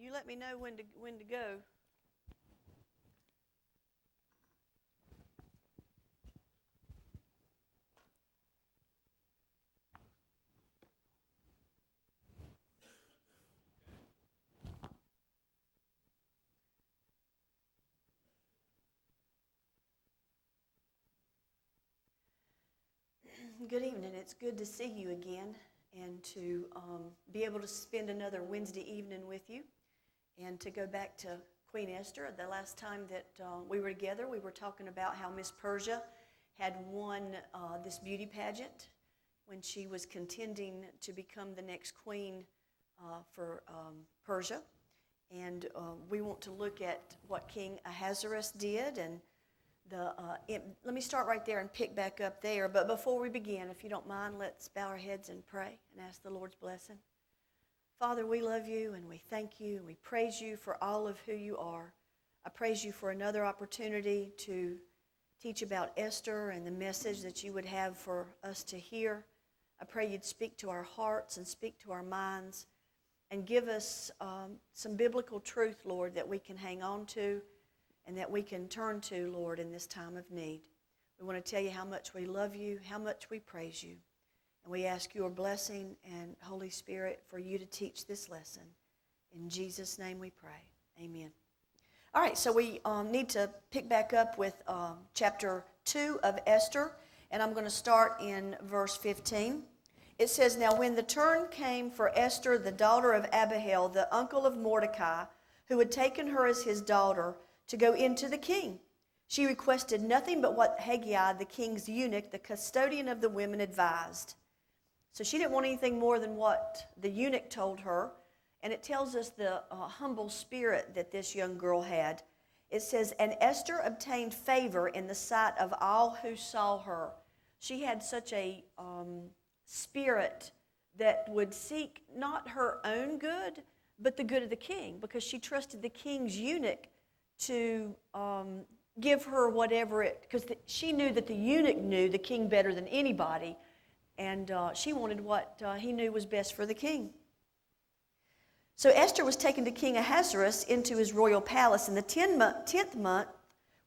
You let me know when to go. Good evening. It's good to see you again and to be able to spend another Wednesday evening with you and to go back to Queen Esther. The last time that we were together, we were talking about how Miss Persia had won this beauty pageant when she was contending to become the next queen for Persia. And we want to look at what King Ahasuerus did. And let me start right there and pick back up there. But before we begin, if you don't mind, let's bow our heads and pray and ask the Lord's blessing. Father, we love you and we thank you and we praise you for all of who you are. I praise you for another opportunity to teach about Esther and the message that you would have for us to hear. I pray you'd speak to our hearts and speak to our minds and give us some biblical truth, Lord, that we can hang on to and that we can turn to, Lord, in this time of need. We want to tell you how much we love you, how much we praise you. And we ask your blessing and Holy Spirit for you to teach this lesson. In Jesus' name we pray. Amen. All right, so we need to pick back up with chapter 2 of Esther, and I'm going to start in verse 15. It says, "Now when the turn came for Esther, the daughter of Abihail, the uncle of Mordecai, who had taken her as his daughter, to go into the king, she requested nothing but what Haggai, the king's eunuch, the custodian of the women, advised." So she didn't want anything more than what the eunuch told her. And it tells us the humble spirit that this young girl had. It says, "And Esther obtained favor in the sight of all who saw her." She had such a spirit that would seek not her own good, but the good of the king, because she trusted the king's eunuch to give her whatever because she knew that the eunuch knew the king better than anybody, and she wanted what he knew was best for the king. So Esther was taken to King Ahasuerus into his royal palace in the 10th month,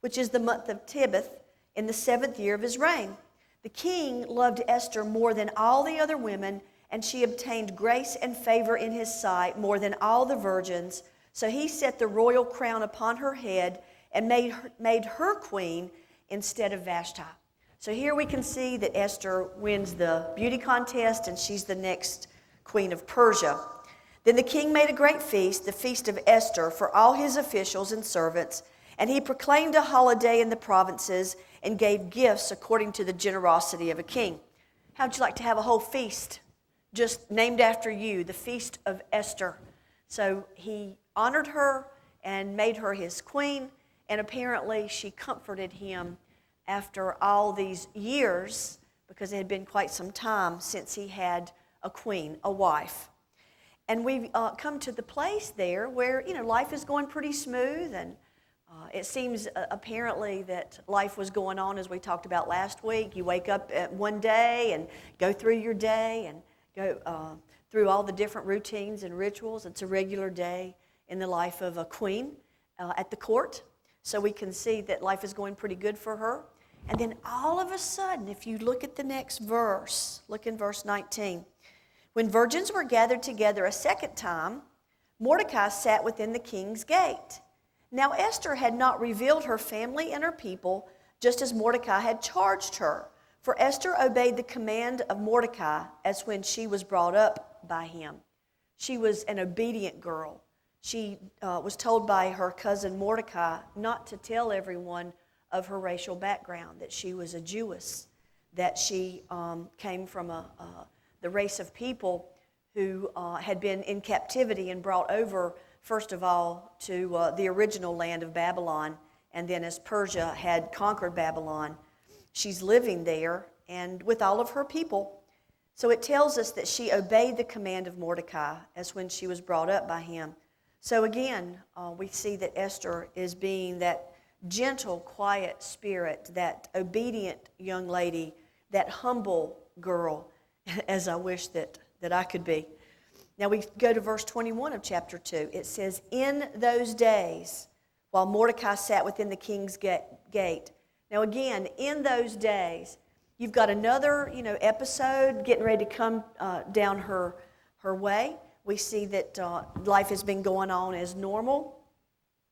which is the month of Tebeth, in the 7th year of his reign. The king loved Esther more than all the other women, and she obtained grace and favor in his sight more than all the virgins. So he set the royal crown upon her head and made her queen instead of Vashti. So here we can see that Esther wins the beauty contest and she's the next queen of Persia. Then the king made a great feast, the feast of Esther, for all his officials and servants, and he proclaimed a holiday in the provinces and gave gifts according to the generosity of a king. How'd you like to have a whole feast just named after you, the Feast of Esther? So he honored her and made her his queen, and apparently she comforted him after all these years, because it had been quite some time since he had a queen, a wife. And we've come to the place there where, life is going pretty smooth, and it seems apparently that life was going on as we talked about last week. You wake up one day and go through your day and go through all the different routines and rituals. It's a regular day in the life of a queen at the court. So we can see that life is going pretty good for her. And then all of a sudden, if you look at the next verse, look in verse 19. "When virgins were gathered together a second time, Mordecai sat within the king's gate. Now Esther had not revealed her family and her people, just as Mordecai had charged her. For Esther obeyed the command of Mordecai as when she was brought up by him." She was an obedient girl. She was told by her cousin Mordecai not to tell everyone of her racial background, that she was a Jewess, that she came from the race of people who had been in captivity and brought over, first of all, to the original land of Babylon, and then as Persia had conquered Babylon, she's living there and with all of her people. So it tells us that she obeyed the command of Mordecai as when she was brought up by him. So again, we see that Esther is being that gentle, quiet spirit, that obedient young lady, that humble girl, as I wish that I could be. Now we go to verse 21 of chapter 2. It says, in those days, while Mordecai sat within the king's gate. Now again, in those days, you've got another, episode getting ready to come down her way. We see that life has been going on as normal.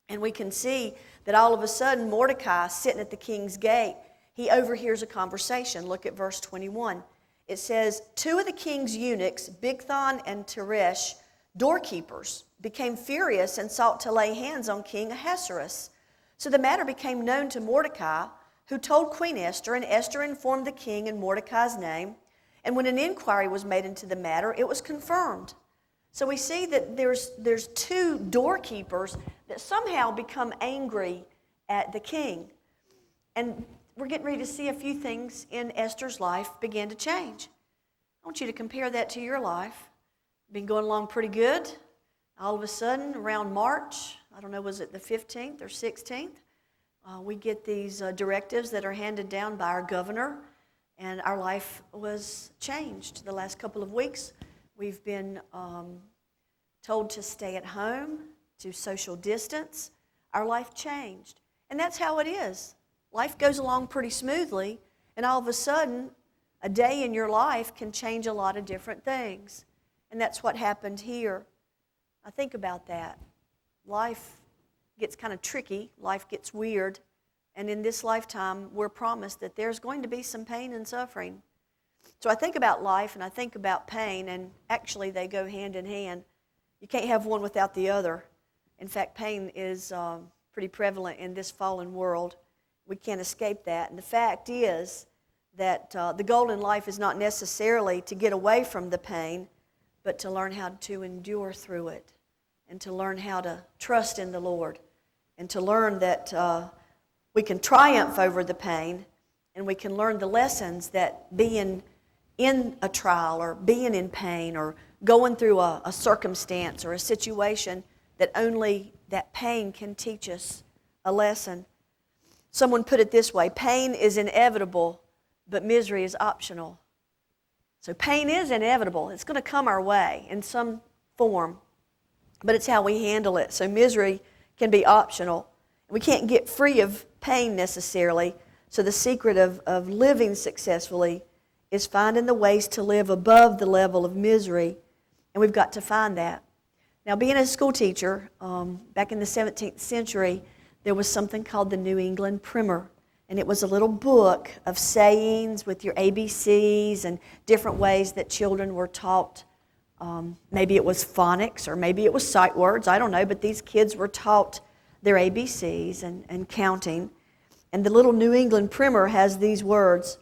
And we can see that all of a sudden, Mordecai, sitting at the king's gate, he overhears a conversation. Look at verse 21. It says, two of the king's eunuchs, Bigthan and Teresh, doorkeepers, became furious and sought to lay hands on King Ahasuerus. So the matter became known to Mordecai, who told Queen Esther, and Esther informed the king in Mordecai's name. And when an inquiry was made into the matter, it was confirmed. So we see that there's two doorkeepers that somehow become angry at the king. And we're getting ready to see a few things in Esther's life begin to change. I want you to compare that to your life. Been going along pretty good. All of a sudden, around March, I don't know, was it the 15th or 16th? We get these directives that are handed down by our governor, and our life was changed. The last couple of weeks, we've been told to stay at home, to social distance. Our life changed. And that's how it is. Life goes along pretty smoothly, and all of a sudden, a day in your life can change a lot of different things. And that's what happened here. I think about that. Life gets kind of tricky. Life gets weird. And in this lifetime, we're promised that there's going to be some pain and suffering. So I think about life and I think about pain, and actually they go hand in hand. You can't have one without the other. In fact, pain is pretty prevalent in this fallen world. We can't escape that. And the fact is that the goal in life is not necessarily to get away from the pain, but to learn how to endure through it, and to learn how to trust in the Lord, and to learn that we can triumph over the pain, and we can learn the lessons that being in a trial or being in pain or going through a circumstance or a situation, that only that pain can teach us a lesson. Someone put it this way: pain is inevitable, but misery is optional. So pain is inevitable. It's going to come our way in some form, but it's how we handle it. So misery can be optional. We can't get free of pain necessarily. So the secret of living successfully is finding the ways to live above the level of misery, and we've got to find that. Now, being a school teacher, back in the 17th century, there was something called the New England Primer. And it was a little book of sayings with your ABCs and different ways that children were taught. Maybe it was phonics or maybe it was sight words, I don't know, but these kids were taught their ABCs and counting. And the little New England Primer has these words: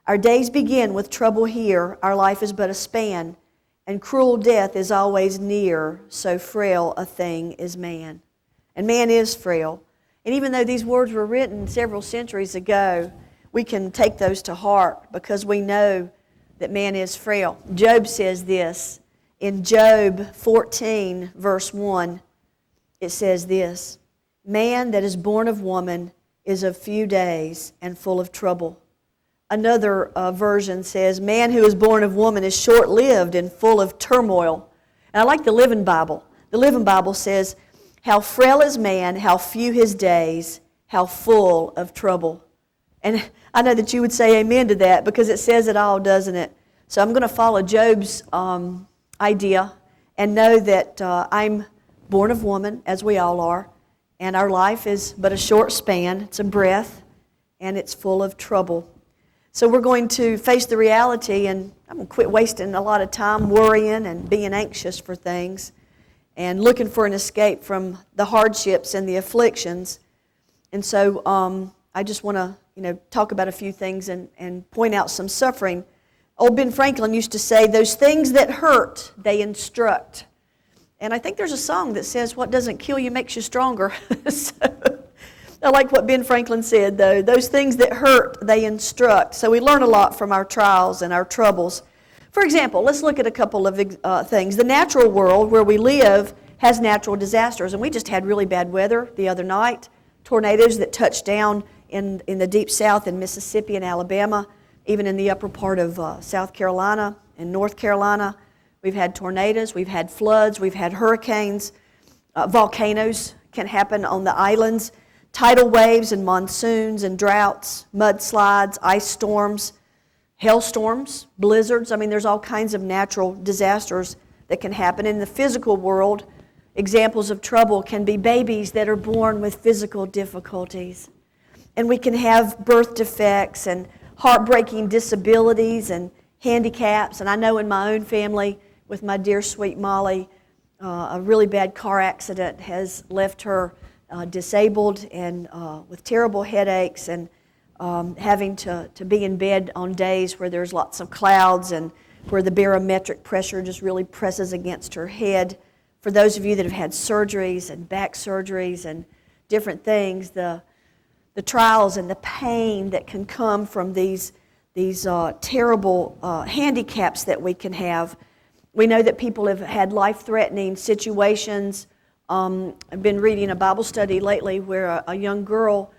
our days begin with trouble here, our life is but a span, and cruel death is always near, so frail a thing is man. And man is frail. And even though these words were written several centuries ago, we can take those to heart because we know that man is frail. Job says this. In Job 14, verse 1, it says this: man that is born of woman is of few days and full of trouble. Another version says, man who is born of woman is short-lived and full of turmoil. And I like the Living Bible. The Living Bible says, how frail is man, how few his days, how full of trouble. And I know that you would say amen to that because it says it all, doesn't it? So I'm going to follow Job's idea and know that I'm born of woman, as we all are, and our life is but a short span. It's a breath, and it's full of trouble. So we're going to face the reality, and I'm going to quit wasting a lot of time worrying and being anxious for things and looking for an escape from the hardships and the afflictions. And so I just want to, talk about a few things and point out some suffering. Old Ben Franklin used to say, those things that hurt, they instruct. And I think there's a song that says, what doesn't kill you makes you stronger. So I like what Ben Franklin said, though. Those things that hurt, they instruct. So we learn a lot from our trials and our troubles. For example, let's look at a couple of things. The natural world where we live has natural disasters, and we just had really bad weather the other night. Tornadoes that touched down in the deep south in Mississippi and Alabama, even in the upper part of South Carolina and North Carolina. We've had tornadoes, we've had floods, we've had hurricanes, volcanoes can happen on the islands, tidal waves and monsoons and droughts, mudslides, ice storms, hailstorms, blizzards. I mean, there's all kinds of natural disasters that can happen. In the physical world, examples of trouble can be babies that are born with physical difficulties. And we can have birth defects and heartbreaking disabilities and handicaps. And I know in my own family, with my dear sweet Molly, a really bad car accident has left her disabled and with terrible headaches and having to be in bed on days where there's lots of clouds and where the barometric pressure just really presses against her head. For those of you that have had surgeries and back surgeries and different things, the trials and the pain that can come from these terrible handicaps that we can have. We know that people have had life-threatening situations. I've been reading a Bible study lately where a young girl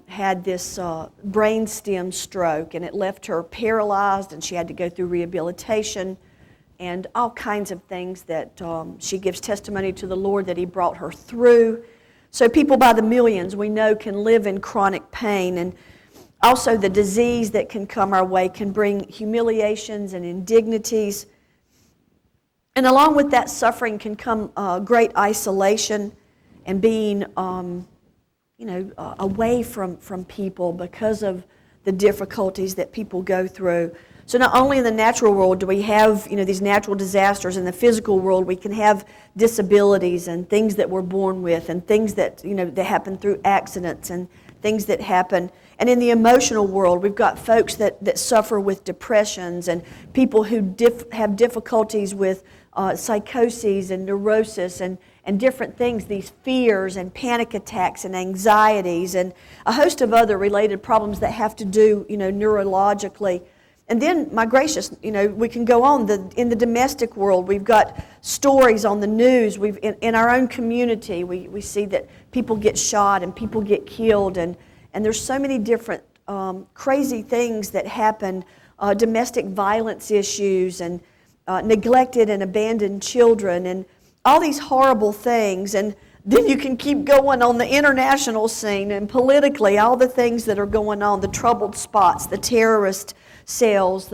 had this brain stem stroke, and it left her paralyzed, and she had to go through rehabilitation and all kinds of things that she gives testimony to the Lord that He brought her through. So people by the millions we know can live in chronic pain, and also the disease that can come our way can bring humiliations and indignities. And along with that suffering can come great isolation and being away from people because of the difficulties that people go through. So not only in the natural world do we have these natural disasters, in the physical world we can have disabilities and things that we're born with and things that that happen through accidents and things that happen. And in the emotional world, we've got folks that suffer with depressions and people who have difficulties with psychoses and neurosis and different things, these fears and panic attacks and anxieties and a host of other related problems that have to do, neurologically. And then, my gracious, we can go on. In the domestic world, we've got stories on the news. In our own community, we see that people get shot and people get killed, and there's so many different crazy things that happen, domestic violence issues and neglected and abandoned children and all these horrible things. And then you can keep going on the international scene and politically, all the things that are going on, the troubled spots, the terrorist cells,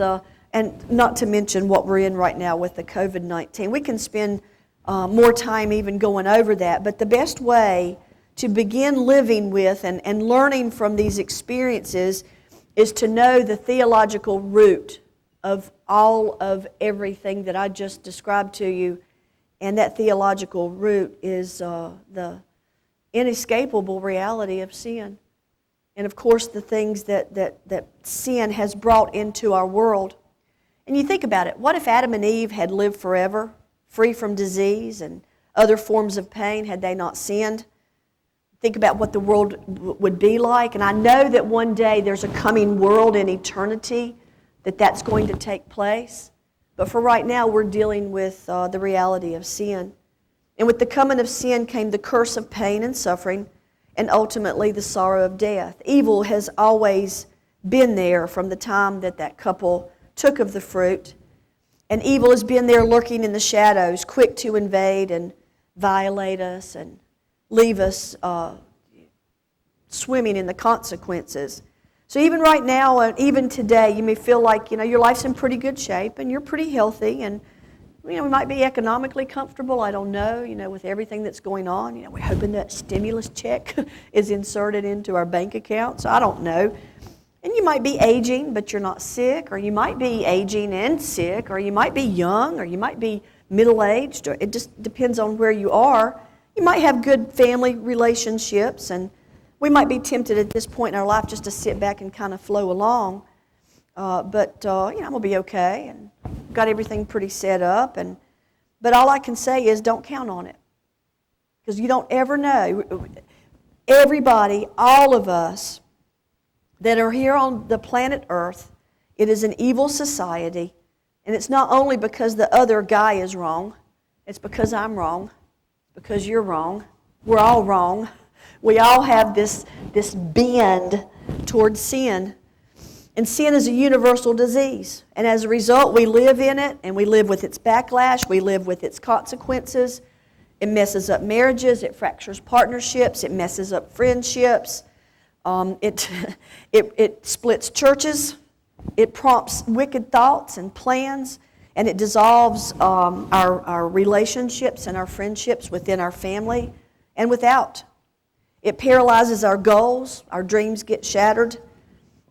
and not to mention what we're in right now with the COVID-19. We can spend more time even going over that, but the best way to begin living with and learning from these experiences is to know the theological root of all of everything that I just described to you. And that theological root is the inescapable reality of sin. And of course, the things that sin has brought into our world. And you think about it, what if Adam and Eve had lived forever, free from disease and other forms of pain, had they not sinned? Think about what the world would be like. And I know that one day there's a coming world in eternity that's going to take place. But for right now, we're dealing with the reality of sin. And with the coming of sin came the curse of pain and suffering, and ultimately the sorrow of death. Evil has always been there from the time that couple took of the fruit. And evil has been there lurking in the shadows, quick to invade and violate us and leave us swimming in the consequences. So even right now, and even today, you may feel like your life's in pretty good shape and you're pretty healthy, and we might be economically comfortable. I don't know. With everything that's going on, we're hoping that stimulus check is inserted into our bank accounts. I don't know. And you might be aging, but you're not sick, or you might be aging and sick, or you might be young, or you might be middle-aged. Or it just depends on where you are. You might have good family relationships, and we might be tempted at this point in our life just to sit back and kind of flow along. But I'm going to be okay, and got everything pretty set up. But all I can say is don't count on it, because you don't ever know. Everybody, all of us that are here on the planet Earth, it is an evil society. And it's not only because the other guy is wrong. It's because I'm wrong. Because you're wrong. We're all wrong. We all have this bend towards sin. And sin is a universal disease. And as a result, we live in it, and we live with its backlash. We live with its consequences. It messes up marriages. It fractures partnerships. It messes up friendships. It splits churches. It prompts wicked thoughts and plans. And it dissolves our relationships and our friendships within our family and without. It paralyzes our goals. Our dreams get shattered.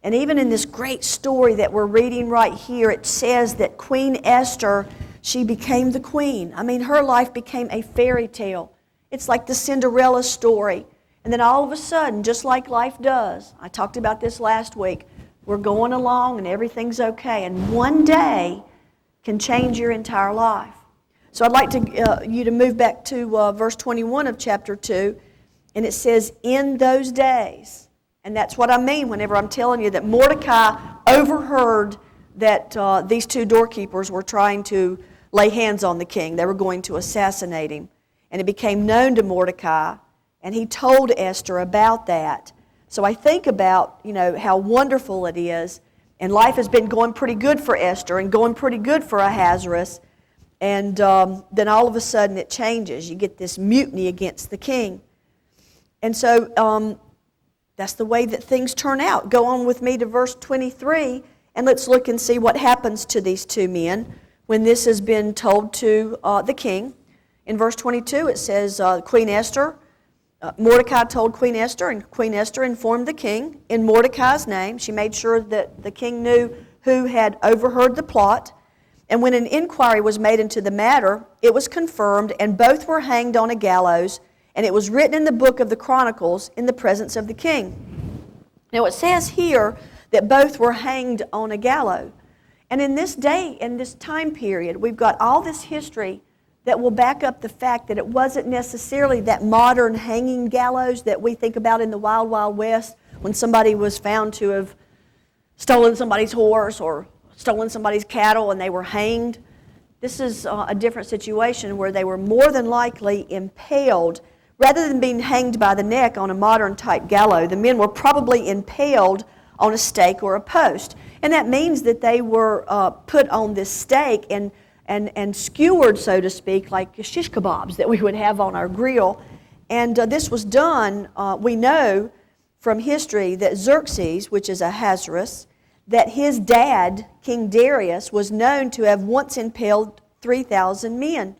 And even in this great story that we're reading right here, it says that Queen Esther, she became the queen. I mean, her life became a fairy tale. It's like the Cinderella story. And then all of a sudden, just like life does, I talked about this last week, we're going along and everything's okay. And one day can change your entire life. So I'd like you to move back to verse 21 of chapter 2. And it says, in those days. And that's what I mean whenever I'm telling you that Mordecai overheard that these two doorkeepers were trying to lay hands on the king. They were going to assassinate him. And it became known to Mordecai, and he told Esther about that. So I think about, how wonderful it is. And life has been going pretty good for Esther and going pretty good for Ahasuerus. And then all of a sudden it changes. You get this mutiny against the king. And so that's the way that things turn out. Go on with me to verse 23, and let's look and see what happens to these two men when this has been told to the king. In verse 22, it says, Queen Esther, Mordecai told Queen Esther, and Queen Esther informed the king in Mordecai's name. She made sure that the king knew who had overheard the plot. And when an inquiry was made into the matter, it was confirmed, and both were hanged on a gallows. And it was written in the book of the Chronicles in the presence of the king. Now it says here that both were hanged on a gallows. And in this day, in this time period, we've got all this history that will back up the fact that it wasn't necessarily that modern hanging gallows that we think about in the Wild Wild West when somebody was found to have stolen somebody's horse or stolen somebody's cattle and they were hanged. This is a different situation where they were more than likely impaled. Rather than being hanged by the neck on a modern type gallows, the men were probably impaled on a stake or a post. And that means that they were put on this stake and skewered, so to speak, like shish kebabs that we would have on our grill. And this was done, we know from history that Xerxes, which is Ahasuerus, that his dad, King Darius, was known to have once impaled 3,000 men.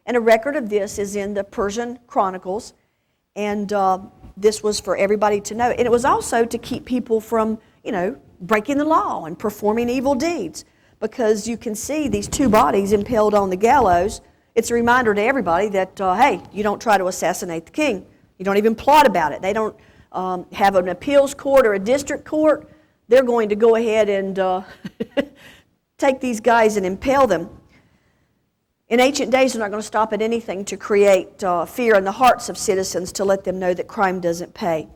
And a record of this is in the Persian Chronicles, and this was for everybody to know. And it was also to keep people from, breaking the law and performing evil deeds, because you can see these two bodies impaled on the gallows. It's a reminder to everybody that, hey, you don't try to assassinate the king. You don't even plot about it. They don't have an appeals court or a district court. They're going to go ahead and take these guys and impale them. In ancient days, they're not going to stop at anything to create fear in the hearts of citizens to let them know that crime doesn't pay.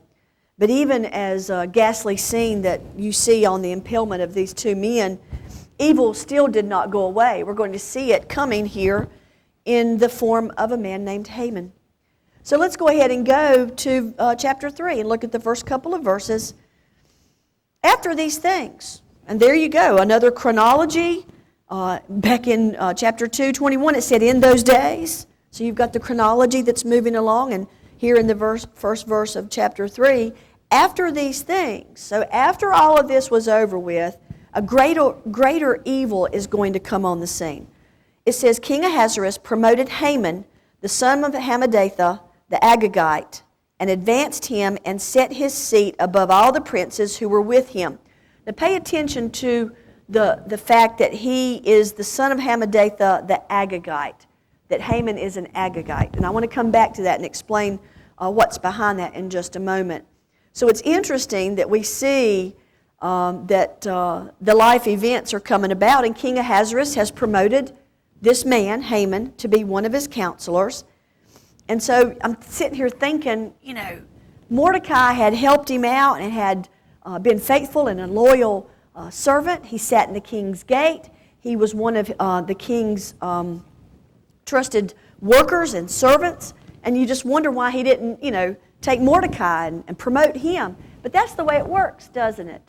But even as a ghastly scene that you see on the impalement of these two men, evil still did not go away. We're going to see it coming here in the form of a man named Haman. So let's go ahead and go to chapter 3 and look at the first couple of verses. After these things, and there you go, another chronology. Back in chapter 2:21, it said, in those days. So you've got the chronology that's moving along, and here in the first verse of chapter 3, after these things. So after all of this was over with, a greater evil is going to come on the scene. It says, King Ahasuerus promoted Haman, the son of Hammedatha, the Agagite, and advanced him and set his seat above all the princes who were with him. Now pay attention to the fact that he is the son of Hammedatha, the Agagite, that Haman is an Agagite. And I want to come back to that and explain what's behind that in just a moment. So it's interesting that we see that the life events are coming about, and King Ahasuerus has promoted this man, Haman, to be one of his counselors. And so I'm sitting here thinking, Mordecai had helped him out and had been faithful and a loyal servant. He sat in the king's gate. He was one of the king's trusted workers and servants. And you just wonder why he didn't, take Mordecai and promote him. But that's the way it works, doesn't it?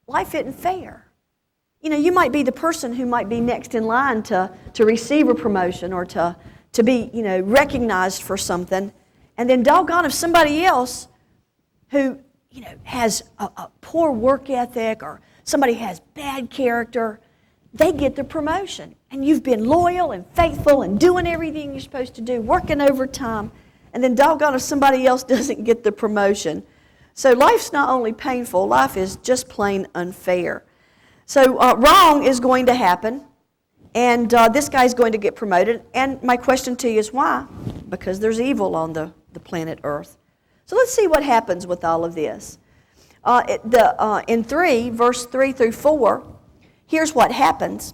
life isn't fair. You know, you might be the person who might be next in line to receive a promotion or to be, you know, recognized for something. And then doggone if somebody else who, you know, has a poor work ethic or somebody has bad character, they get the promotion. And you've been loyal and faithful and doing everything you're supposed to do, working overtime. And then doggone if somebody else doesn't get the promotion. So life's not only painful, life is just plain unfair. So wrong is going to happen, and this guy's going to get promoted. And my question to you is why? Because there's evil on the planet Earth. So let's see what happens with all of this. In 3, verse 3 through 4, here's what happens.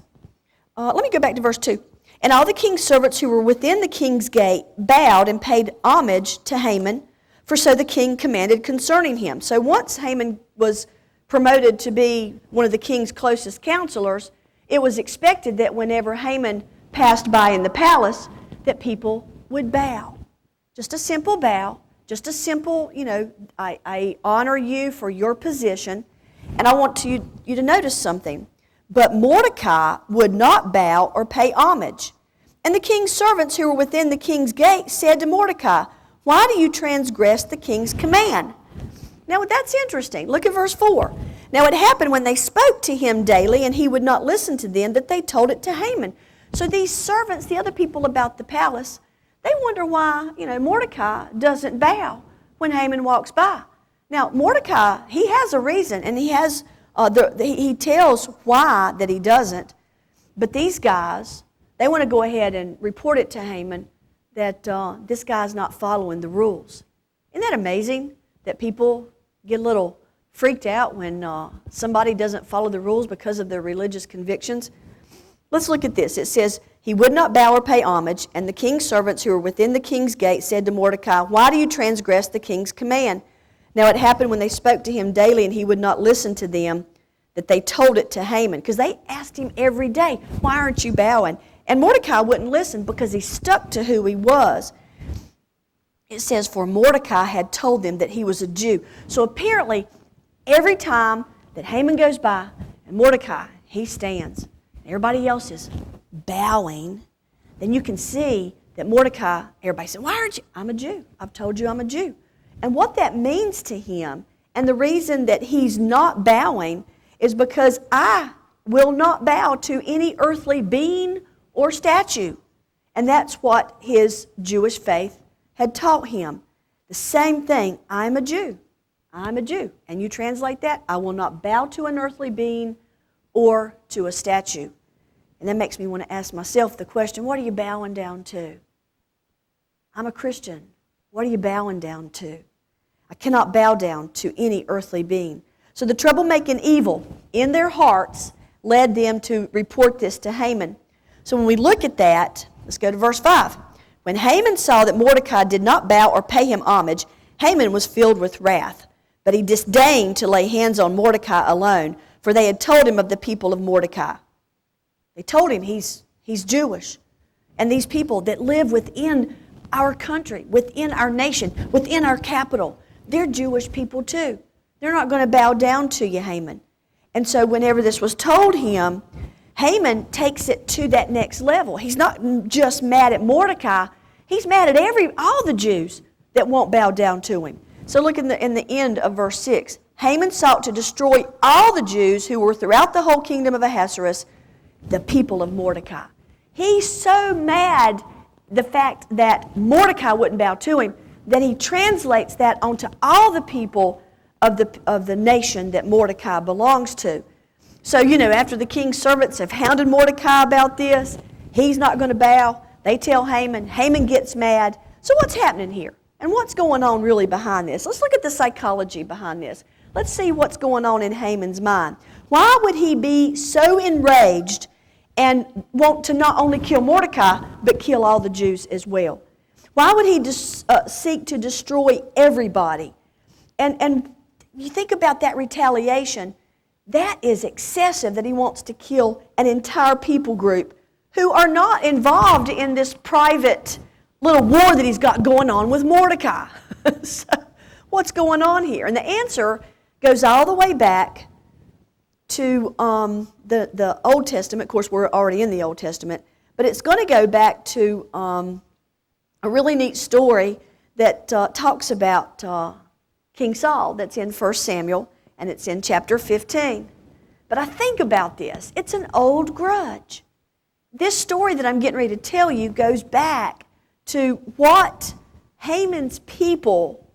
Let me go back to verse 2. And all the king's servants who were within the king's gate bowed and paid homage to Haman, for so the king commanded concerning him. So once Haman was promoted to be one of the king's closest counselors, it was expected that whenever Haman passed by in the palace, that people would bow. Just a simple bow, just a simple, you know, I honor you for your position. And I want you to notice something. But Mordecai would not bow or pay homage. And the king's servants who were within the king's gate said to Mordecai, "Why do you transgress the king's command?" Now that's interesting. Look at verse 4. Now it happened when they spoke to him daily and he would not listen to them that they told it to Haman. So these servants, the other people about the palace, they wonder why, you know, Mordecai doesn't bow when Haman walks by. Now Mordecai, he has a reason, and he has he tells why that he doesn't. But these guys, they want to go ahead and report it to Haman that this guy's not following the rules. Isn't that amazing that people get a little freaked out when somebody doesn't follow the rules because of their religious convictions? Let's look at this. It says, he would not bow or pay homage, and the king's servants who were within the king's gate said to Mordecai, "Why do you transgress the king's command?" Now it happened when they spoke to him daily and he would not listen to them that they told it to Haman. Because they asked him every day, "Why aren't you bowing?" And Mordecai wouldn't listen because he stuck to who he was. It says, for Mordecai had told them that he was a Jew. So apparently, every time that Haman goes by and Mordecai, he stands, and everybody else is bowing, then you can see that Mordecai, everybody said, "Why aren't you?" "I'm a Jew. I've told you I'm a Jew." And what that means to him, and the reason that he's not bowing, is because I will not bow to any earthly being or statue. And that's what his Jewish faith had taught him. The same thing, I'm a Jew. I'm a Jew. And you translate that, I will not bow to an earthly being or to a statue. And that makes me want to ask myself the question, what are you bowing down to? I'm a Christian. What are you bowing down to? I cannot bow down to any earthly being. So the troublemaking evil in their hearts led them to report this to Haman. So when we look at that, let's go to verse 5. When Haman saw that Mordecai did not bow or pay him homage, Haman was filled with wrath. But he disdained to lay hands on Mordecai alone, for they had told him of the people of Mordecai. They told him he's Jewish. And these people that live within our country, within our nation, within our capital, they're Jewish people too. They're not going to bow down to you, Haman. And so whenever this was told him, Haman takes it to that next level. He's not just mad at Mordecai. He's mad at all the Jews that won't bow down to him. So look in the end of verse 6. Haman sought to destroy all the Jews who were throughout the whole kingdom of Ahasuerus, the people of Mordecai. He's so mad the fact that Mordecai wouldn't bow to him that he translates that onto all the people of the nation that Mordecai belongs to. So, after the king's servants have hounded Mordecai about this, he's not going to bow. They tell Haman. Haman gets mad. So what's happening here? And what's going on really behind this? Let's look at the psychology behind this. Let's see what's going on in Haman's mind. Why would he be so enraged and want to not only kill Mordecai, but kill all the Jews as well? Why would he seek to destroy everybody? And you think about that retaliation, that is excessive, that he wants to kill an entire people group who are not involved in this private little war that he's got going on with Mordecai. So what's going on here? And the answer goes all the way back to the Old Testament. Of course, we're already in the Old Testament, but it's going to go back to a really neat story that talks about King Saul that's in 1 Samuel, and it's in chapter 15. But I think about this. It's an old grudge. This story that I'm getting ready to tell you goes back to what Haman's people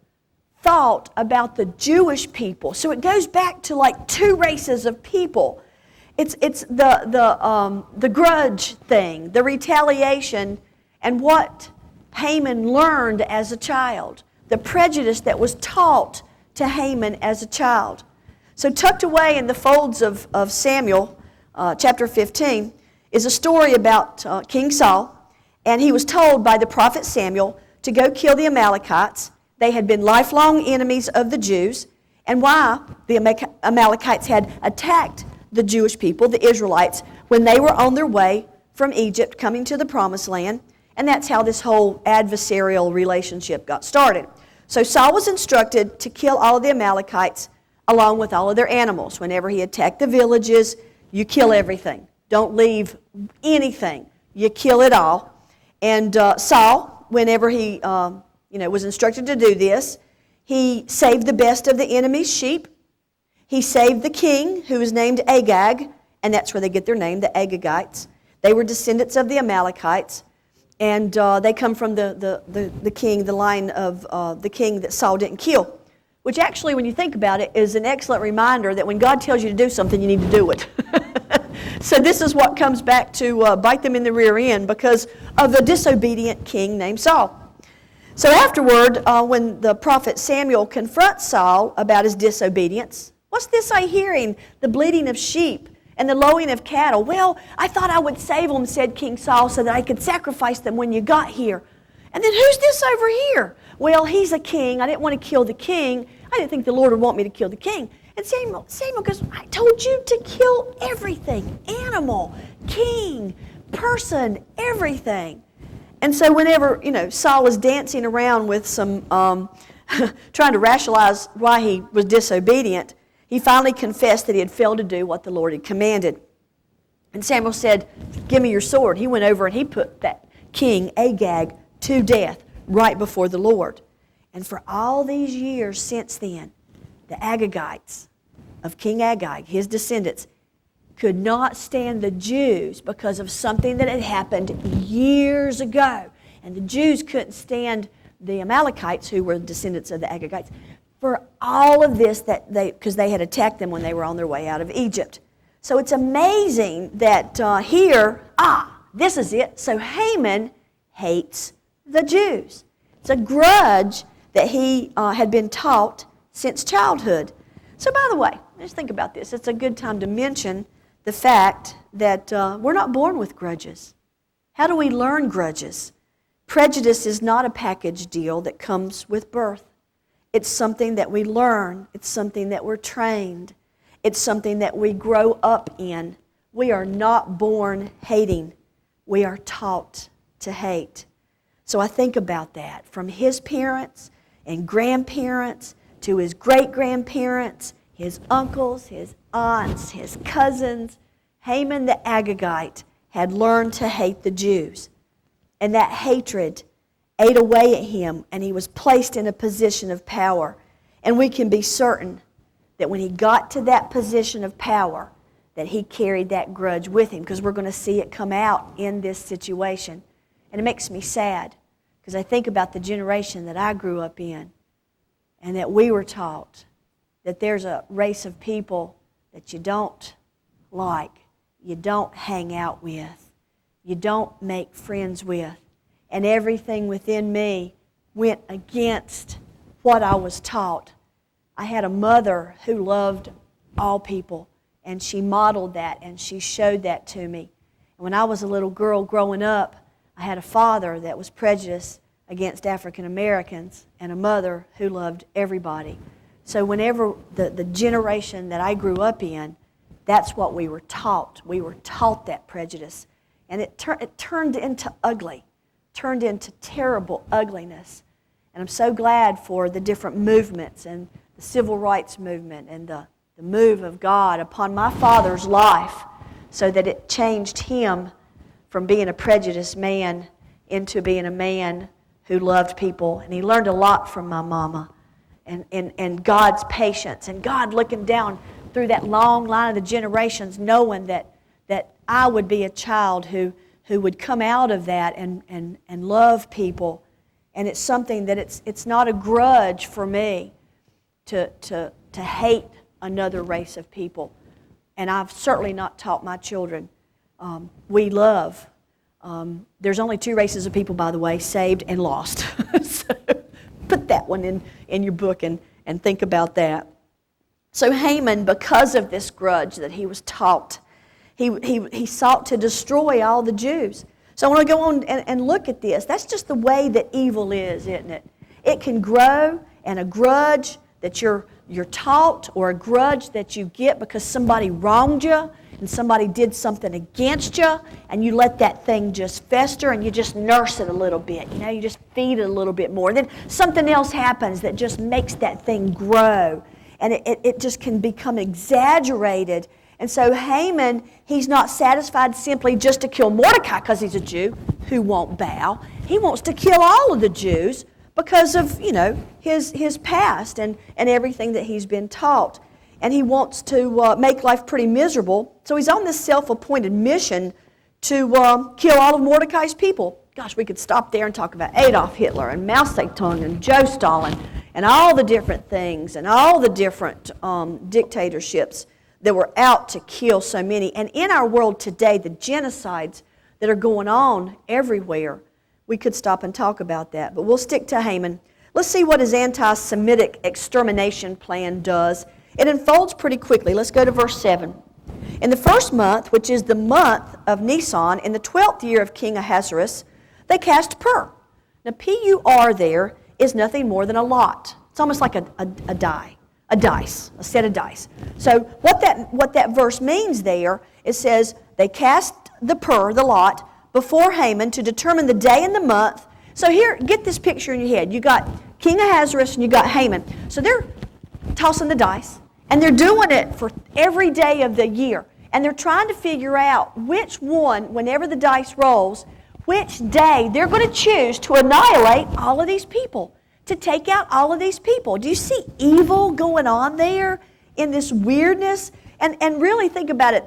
thought about the Jewish people. So it goes back to like two races of people. It's the grudge thing, the retaliation, and what Haman learned as a child, the prejudice that was taught to Haman as a child. So tucked away in the folds of Samuel, chapter 15, is a story about King Saul, and he was told by the prophet Samuel to go kill the Amalekites. They had been lifelong enemies of the Jews, and why the Amalekites had attacked the Jewish people, the Israelites, when they were on their way from Egypt coming to the Promised Land, and that's how this whole adversarial relationship got started. So Saul was instructed to kill all of the Amalekites along with all of their animals. Whenever he attacked the villages, you kill everything. Don't leave anything. You kill it all. And Saul, whenever he was instructed to do this, he saved the best of the enemy's sheep. He saved the king, who was named Agag, and that's where they get their name, the Agagites. They were descendants of the Amalekites, and they come from the king, the line of the king that Saul didn't kill, which actually, when you think about it, is an excellent reminder that when God tells you to do something, you need to do it. So this is what comes back to bite them in the rear end because of the disobedient king named Saul. So afterward, when the prophet Samuel confronts Saul about his disobedience, what's this I'm hearing? The bleating of sheep and the lowing of cattle. Well, I thought I would save them, said King Saul, so that I could sacrifice them when you got here. And then who's this over here? Well, he's a king. I didn't want to kill the king. I didn't think the Lord would want me to kill the king. And Samuel goes, I told you to kill everything. Animal, king, person, everything. And so whenever, Saul was dancing around with some, trying to rationalize why he was disobedient, he finally confessed that he had failed to do what the Lord had commanded. And Samuel said, give me your sword. He went over and he put that king, Agag, to death right before the Lord. And for all these years since then, the Agagites of King Agag, his descendants, could not stand the Jews because of something that had happened years ago. And the Jews couldn't stand the Amalekites, who were descendants of the Agagites, for all of this because they had attacked them when they were on their way out of Egypt. So it's amazing that this is it. So Haman hates the Jews. It's a grudge that he had been taught since childhood. So by the way, just think about this. It's a good time to mention the fact that we're not born with grudges. How do we learn grudges? Prejudice is not a package deal that comes with birth. It's something that we learn. It's something that we're trained. It's something that we grow up in. We are not born hating. We are taught to hate. So I think about that. From his parents and grandparents to his great-grandparents, his uncles, his aunts, his cousins, Haman the Agagite had learned to hate the Jews. And that hatred ate away at him, and he was placed in a position of power. And we can be certain that when he got to that position of power, that he carried that grudge with him, because we're going to see it come out in this situation. And it makes me sad, because I think about the generation that I grew up in, and that we were taught that there's a race of people that you don't like, you don't hang out with, you don't make friends with. And everything within me went against what I was taught. I had a mother who loved all people, and she modeled that, and she showed that to me. And when I was a little girl growing up, I had a father that was prejudiced against African Americans, and a mother who loved everybody. So whenever the generation that I grew up in, that's what we were taught. We were taught that prejudice. And it turned into ugly, turned into terrible ugliness. And I'm so glad for the different movements and the civil rights movement and the the move of God upon my father's life so that it changed him from being a prejudiced man into being a man who loved people. And he learned a lot from my mama and God's patience and God looking down through that long line of the generations, knowing that I would be a child who would come out of that and love people. And it's something that it's not a grudge for me to hate another race of people. And I've certainly not taught my children. We love. There's only two races of people, by the way, saved and lost. So put that one in your book and think about that. So Haman, because of this grudge that he was taught, he sought to destroy all the Jews. So I want to go on and look at this. That's just the way that evil is, isn't it? It can grow, and a grudge that you're taught or a grudge that you get because somebody wronged you and somebody did something against you, and you let that thing just fester and you just nurse it a little bit. You know, you just feed it a little bit more. Then something else happens that just makes that thing grow, and it just can become exaggerated. And so Haman, he's not satisfied simply just to kill Mordecai because he's a Jew who won't bow. He wants to kill all of the Jews because of, his past and everything that he's been taught. And he wants to make life pretty miserable. So he's on this self-appointed mission to kill all of Mordecai's people. Gosh, we could stop there and talk about Adolf Hitler and Mao Zedong and Joe Stalin and all the different things and all the different dictatorships that were out to kill so many. And in our world today, the genocides that are going on everywhere, we could stop and talk about that. But we'll stick to Haman. Let's see what his anti-Semitic extermination plan does. It unfolds pretty quickly. Let's go to verse 7. In the first month, which is the month of Nisan, in the 12th year of King Ahasuerus, they cast Pur. Now, P-U-R there is nothing more than a lot. It's almost like a dice, a set of dice. So what that verse means there, it says they cast the Pur, the lot, before Haman to determine the day and the month. So here, get this picture in your head. You got King Ahasuerus and you got Haman. So they're tossing the dice, and they're doing it for every day of the year. And they're trying to figure out which one, whenever the dice rolls, which day they're going to choose to annihilate all of these people, to take out all of these people. Do you see evil going on there in this weirdness? And really think about it.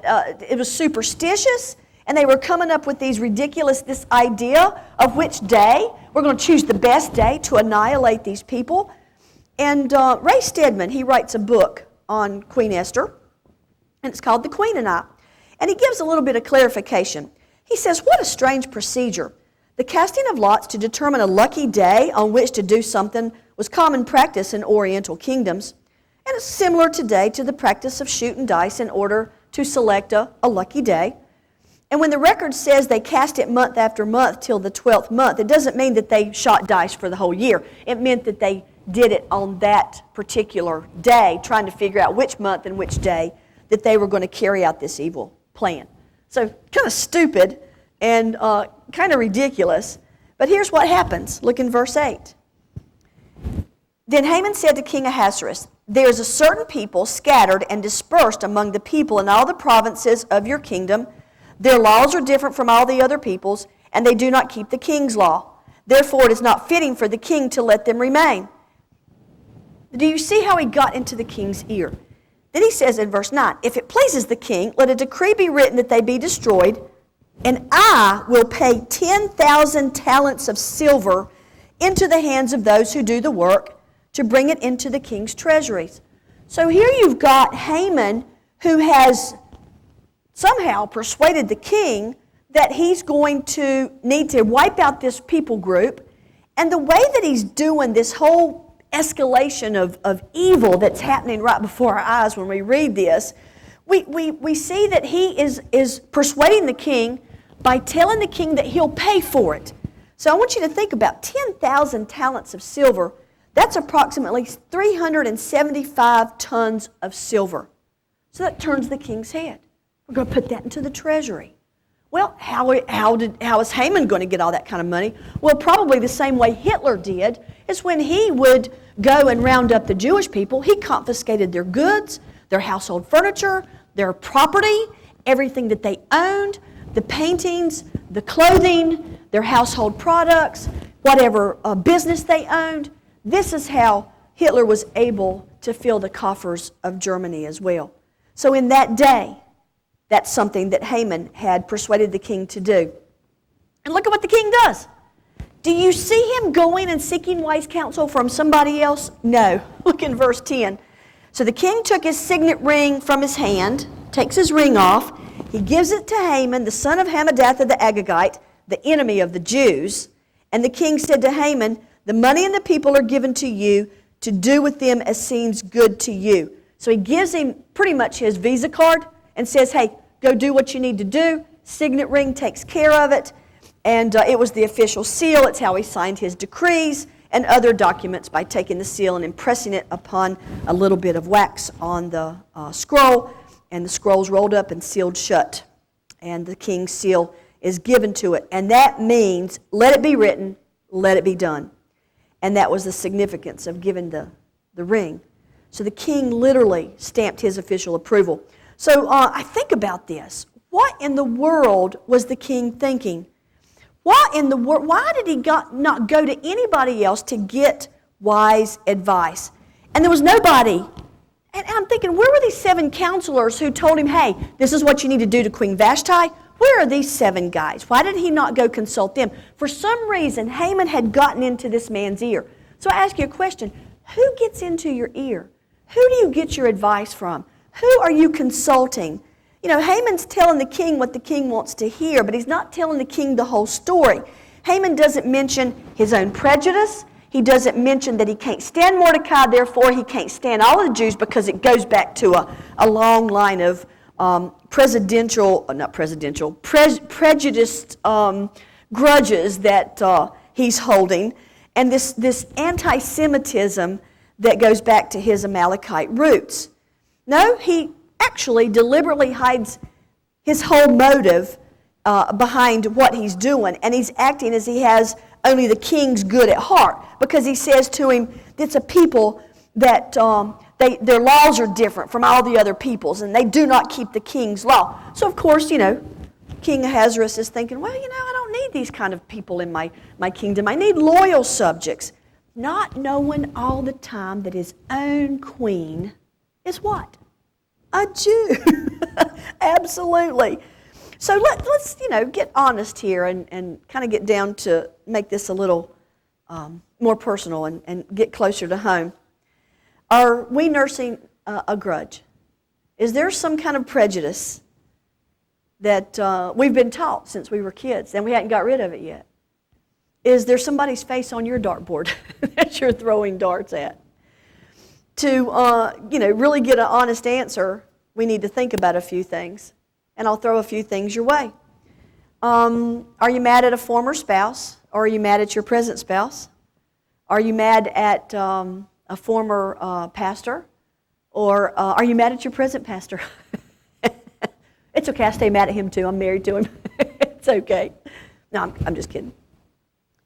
It was superstitious, and they were coming up with this idea of which day. We're going to choose the best day to annihilate these people. And Ray Stedman, he writes a book on Queen Esther, and it's called The Queen and I. And he gives a little bit of clarification. He says, what a strange procedure. The casting of lots to determine a lucky day on which to do something was common practice in Oriental kingdoms, and it's similar today to the practice of shooting dice in order to select a lucky day. And when the record says they cast it month after month till the 12th month, it doesn't mean that they shot dice for the whole year. It meant that they did it on that particular day, trying to figure out which month and which day that they were going to carry out this evil plan. So kind of stupid and kind of ridiculous. But here's what happens. Look in verse 8. Then Haman said to King Ahasuerus, there is a certain people scattered and dispersed among the people in all the provinces of your kingdom. Their laws are different from all the other peoples, and they do not keep the king's law. Therefore, it is not fitting for the king to let them remain. Do you see how he got into the king's ear? Then he says in verse 9, if it pleases the king, let a decree be written that they be destroyed, and I will pay 10,000 talents of silver into the hands of those who do the work to bring it into the king's treasuries. So here you've got Haman, who has somehow persuaded the king that he's going to need to wipe out this people group. And the way that he's doing this whole escalation of evil that's happening right before our eyes when we read this, we see that he is persuading the king by telling the king that he'll pay for it. So I want you to think about 10,000 talents of silver. That's approximately 375 tons of silver. So that turns the king's head. We're going to put that into the treasury. Well, how is Haman going to get all that kind of money? Well, probably the same way Hitler did, is when he would go and round up the Jewish people, he confiscated their goods, their household furniture, their property, everything that they owned, the paintings, the clothing, their household products, whatever business they owned. This is how Hitler was able to fill the coffers of Germany as well. So in that day, that's something that Haman had persuaded the king to do. And look at what the king does. Do you see him going and seeking wise counsel from somebody else? No. Look in verse 10. So the king took his signet ring from his hand, takes his ring off. He gives it to Haman, the son of Hammedatha the Agagite, the enemy of the Jews. And the king said to Haman, the money and the people are given to you to do with them as seems good to you. So he gives him pretty much his Visa card and says, hey, go do what you need to do. Signet ring takes care of it. And it was the official seal. It's how he signed his decrees and other documents by taking the seal and impressing it upon a little bit of wax on the scroll. And the scroll's rolled up and sealed shut. And the king's seal is given to it. And that means, let it be written, let it be done. And that was the significance of giving the ring. So the king literally stamped his official approval. So I think about this. What in the world was the king thinking? What in the world? Why did he not go to anybody else to get wise advice? And there was nobody. And I'm thinking, where were these 7 counselors who told him, hey, this is what you need to do to Queen Vashti? Where are these 7 guys? Why did he not go consult them? For some reason, Haman had gotten into this man's ear. So I ask you a question. Who gets into your ear? Who do you get your advice from? Who are you consulting? You know, Haman's telling the king what the king wants to hear, but he's not telling the king the whole story. Haman doesn't mention his own prejudice. He doesn't mention that he can't stand Mordecai, therefore he can't stand all of the Jews, because it goes back to a long line of prejudiced grudges that he's holding, and this anti-Semitism that goes back to his Amalekite roots. No, he actually deliberately hides his whole motive behind what he's doing, and he's acting as he has only the king's good at heart, because he says to him, it's a people that their laws are different from all the other peoples, and they do not keep the king's law. So, of course, you know, King Ahasuerus is thinking, well, you know, I don't need these kind of people in my kingdom. I need loyal subjects. Not knowing all the time that his own queen is what? A Jew. Absolutely. So let's get honest here and kind of get down to make this a little more personal and get closer to home. Are we nursing a grudge? Is there some kind of prejudice that we've been taught since we were kids and we hadn't got rid of it yet? Is there somebody's face on your dartboard that you're throwing darts at? To really get an honest answer, we need to think about a few things. And I'll throw a few things your way. Are you mad at a former spouse? Or are you mad at your present spouse? Are you mad at a former pastor? Or are you mad at your present pastor? It's okay, I stay mad at him too. I'm married to him. It's okay. No, I'm just kidding.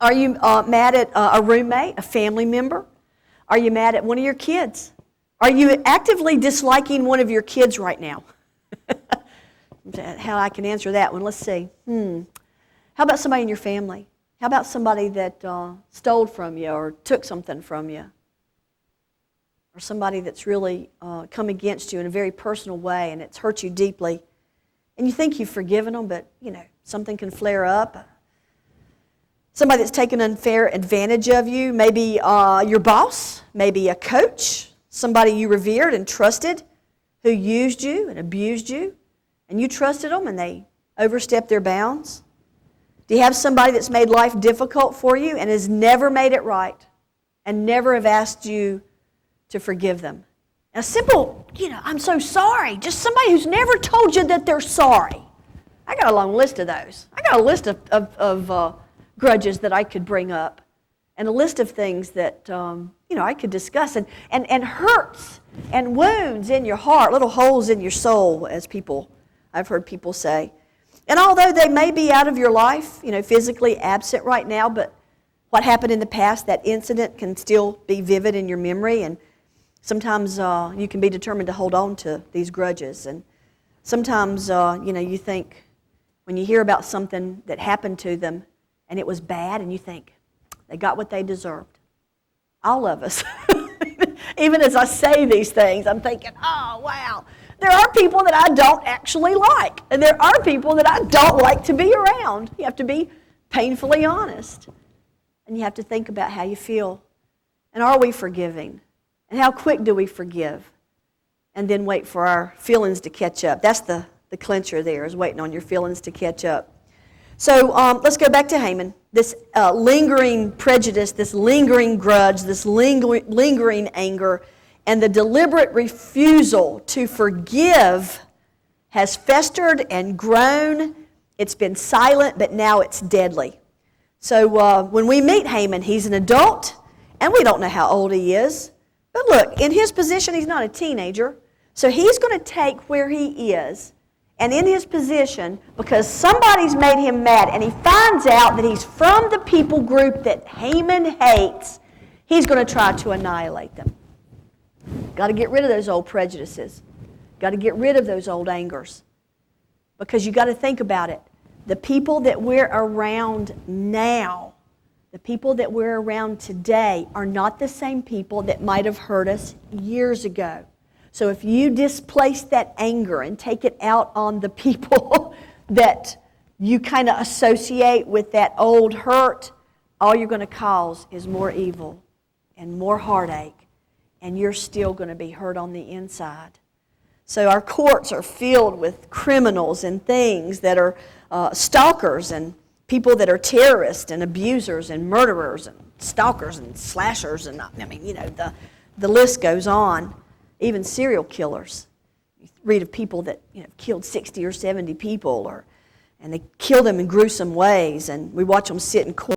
Are you mad at a roommate, a family member? Are you mad at one of your kids? Are you actively disliking one of your kids right now? How I can answer that one. Let's see. How about somebody in your family? How about somebody that stole from you or took something from you? Or somebody that's really come against you in a very personal way and it's hurt you deeply. And you think you've forgiven them, but, something can flare up. Somebody that's taken unfair advantage of you, maybe your boss, maybe a coach, somebody you revered and trusted who used you and abused you, and you trusted them and they overstepped their bounds. Do you have somebody that's made life difficult for you and has never made it right and never have asked you to forgive them? A simple, I'm so sorry, just somebody who's never told you that they're sorry. I got a long list of those. I got a list of grudges that I could bring up and a list of things that, I could discuss and hurts and wounds in your heart, little holes in your soul, as I've heard people say. And although they may be out of your life, physically absent right now, but what happened in the past, that incident can still be vivid in your memory. And Sometimes you can be determined to hold on to these grudges. And sometimes, you think when you hear about something that happened to them and it was bad and you think, they got what they deserved. All of us. Even as I say these things, I'm thinking, oh, wow. There are people that I don't actually like. And there are people that I don't like to be around. You have to be painfully honest. And you have to think about how you feel. And are we forgiving? And how quick do we forgive? And then wait for our feelings to catch up. That's the clincher there, is waiting on your feelings to catch up. So let's go back to Haman. This lingering prejudice, this lingering grudge, this lingering anger, and the deliberate refusal to forgive has festered and grown. It's been silent, but now it's deadly. So when we meet Haman, he's an adult, and we don't know how old he is. But look, in his position, he's not a teenager. So he's going to take where he is, and in his position, because somebody's made him mad, and he finds out that he's from the people group that Haman hates, he's going to try to annihilate them. Got to get rid of those old prejudices. Got to get rid of those old angers. Because you got to think about it. The people that we're around now, the people that we're around today, are not the same people that might have hurt us years ago. So if you displace that anger and take it out on the people that you kind of associate with that old hurt, all you're going to cause is more evil and more heartache, and you're still going to be hurt on the inside. So our courts are filled with criminals and things that are stalkers and people that are terrorists and abusers and murderers and stalkers and slashers, and the list goes on. Even serial killers. You read of people that killed 60 or 70 people, and they kill them in gruesome ways, and we watch them sit in court